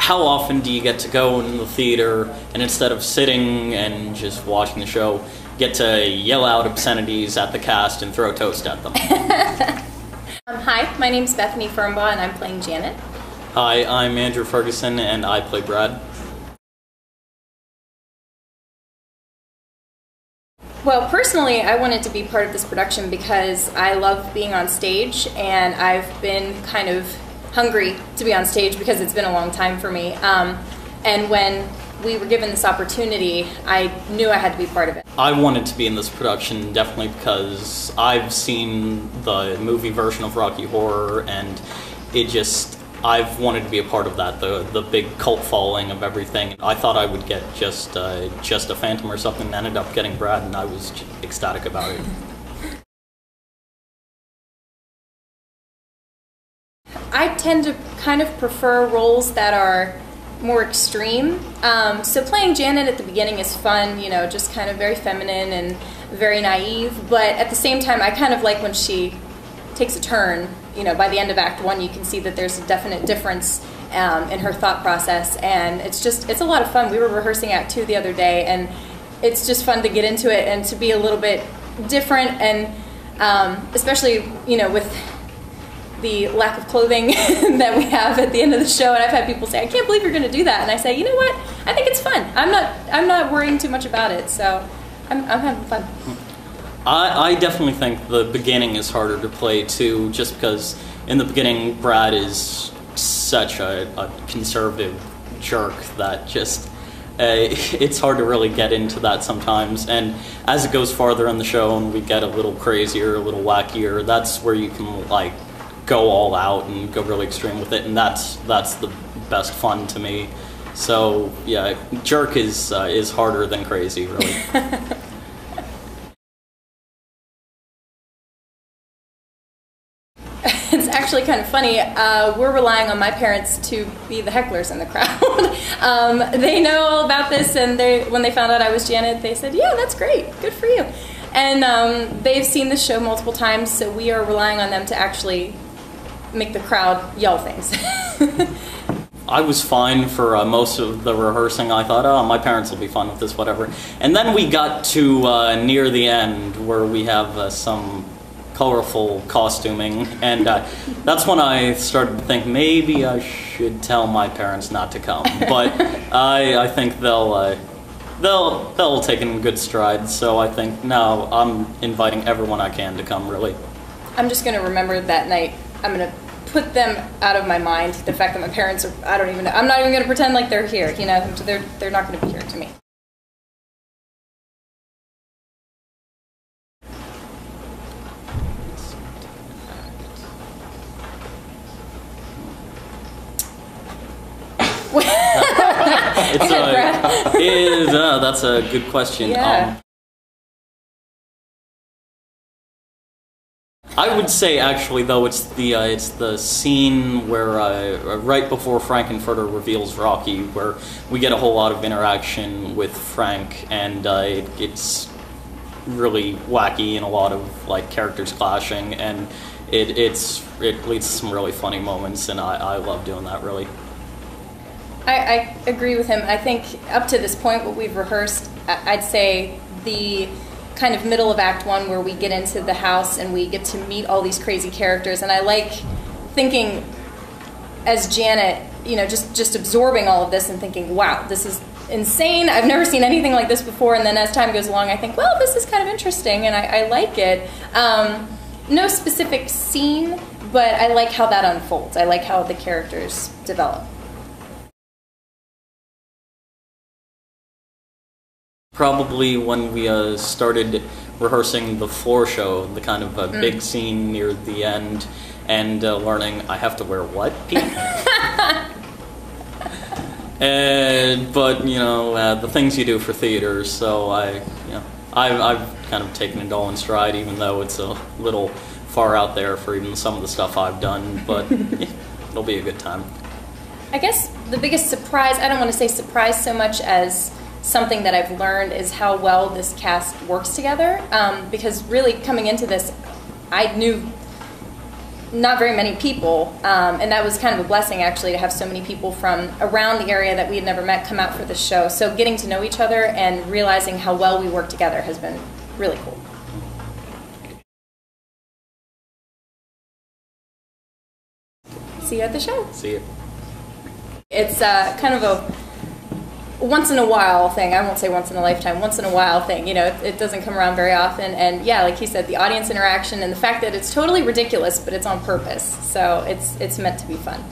how often do you get to go in the theater and instead of sitting and just watching the show, get to yell out obscenities at the cast and throw toast at them? Hi, my name's Bethany Firmbaugh and I'm playing Janet. Hi, I'm Andrew Ferguson and I play Brad. Well, personally, I wanted to be part of this production because I love being on stage, and I've been kind of hungry to be on stage because it's been a long time for me. And when we were given this opportunity, I knew I had to be part of it. I wanted to be in this production definitely because I've seen the movie version of Rocky Horror, and I've wanted to be a part of that, the big cult following of everything. I thought I would get just a Phantom or something, and ended up getting Brad, and I was ecstatic about it. I tend to kind of prefer roles that are more extreme. So playing Janet at the beginning is fun, you know, just kind of very feminine and very naive, but at the same time I kind of like when she takes a turn. You know, by the end of Act 1 you can see that there's a definite difference in her thought process, and it's a lot of fun. We were rehearsing Act 2 the other day, and it's just fun to get into it and to be a little bit different, and especially, you know, with the lack of clothing that we have at the end of the show. And I've had people say, I can't believe you're going to do that, and I say, you know what, I think it's fun. I'm not worrying too much about it, so I'm having fun. I definitely think the beginning is harder to play too, just because in the beginning Brad is such a conservative jerk that just it's hard to really get into that sometimes. And as it goes farther in the show and we get a little crazier, a little wackier, that's where you can like go all out and go really extreme with it, and that's the best fun to me. So yeah, jerk is harder than crazy, really. It's actually kind of funny. We're relying on my parents to be the hecklers in the crowd. They know all about this, and when they found out I was Janet, they said, yeah, that's great, good for you. And they've seen the show multiple times, so we are relying on them to actually make the crowd yell things. I was fine for most of the rehearsing. I thought, oh, my parents will be fun with this, whatever. And then we got to near the end where we have some colorful costuming, and that's when I started to think maybe I should tell my parents not to come. But I think they'll take it in good stride. So I think no, I'm inviting everyone I can to come. Really, I'm just going to remember that night. I'm going to put them out of my mind. The fact that my parents are, I don't even know. I'm not even going to pretend like they're here. You know, they're not going to be here to me. That's a good question. Yeah. I would say actually though it's the scene where right before Frankenfurter reveals Rocky, where we get a whole lot of interaction with Frank, and it's really wacky and a lot of like characters clashing, and it leads to some really funny moments, and I love doing that, really. I agree with him. I think up to this point, what we've rehearsed, I'd say the kind of middle of Act 1 where we get into the house and we get to meet all these crazy characters, and I like thinking as Janet, you know, just absorbing all of this and thinking, wow, this is insane. I've never seen anything like this before, and then as time goes along, I think, well, this is kind of interesting, and I like it. No specific scene, but I like how that unfolds. I like how the characters develop. Probably when we started rehearsing the floor show, the kind of big scene near the end, and learning I have to wear what, Pete? But you know, the things you do for theater. So I've kind of taken it all in stride, even though it's a little far out there for even some of the stuff I've done. But yeah, it'll be a good time. I guess the biggest surprise, I don't want to say surprise so much as something that I've learned, is how well this cast works together. Because really coming into this, I knew not very many people, and that was kind of a blessing actually to have so many people from around the area that we had never met come out for the show. So getting to know each other and realizing how well we work together has been really cool. See you at the show. See you. It's kind of a once in a while thing. I won't say once in a lifetime, once in a while thing. You know, it doesn't come around very often. And yeah, like he said, the audience interaction and the fact that it's totally ridiculous, but it's on purpose. So it's meant to be fun.